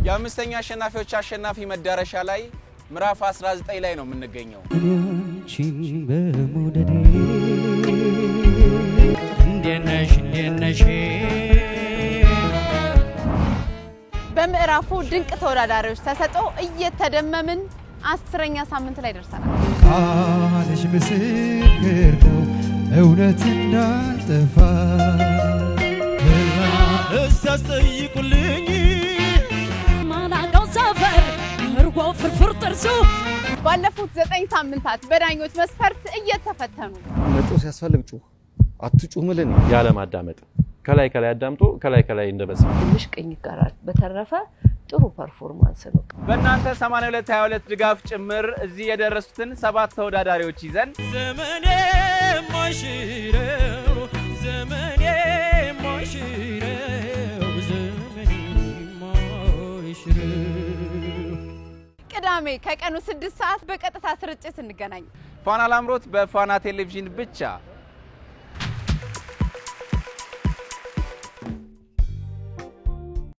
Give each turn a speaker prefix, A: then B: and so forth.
A: የአምስተኛ አሸናፊዎች አሸናፊ መዳረሻ ላይ ምዕራፍ 19 ላይ ነው የምንገኘው
B: እንደነሽ
C: በምዕራፉ ድንቅ ተወዳዳሪዎች ተሰጥቶ እየተደመምን 10ኛ ሳምንት ላይ ደርሰናል
D: ቃልሽ ምስክር ነው እውነት እንዳልጠፋ
B: እስታስጠይቁልኝ ማናቀው ሰፈር ምርጎ ፍርፍር ጥርሱ
C: ባለፉት 9 ሳምንታት በዳኞች መስፈርት እየተፈተኑ
E: መጮ ሲያስፈልግ ጩህ አትጩህ ምልን
F: ያለ ማዳመጥ ከላይ አዳምጦ ከላይ እንደበሰ
G: ትንሽ ቀኝ ይቀራል በተረፈ ጥሩ ፐርፎርማንስ ነው
A: በእናንተ 8222 ድጋፍ ጭምር እዚህ የደረሱትን 7 ተወዳዳሪዎች ይዘን
B: ዘመኔ ማሽረው
C: ቅዳሜ ከቀኑ 6 ሰዓት በቀጥታ ስርጭት እንገናኝ
A: ፋና ላምሮት በፋና ቴሌቪዥን ብቻ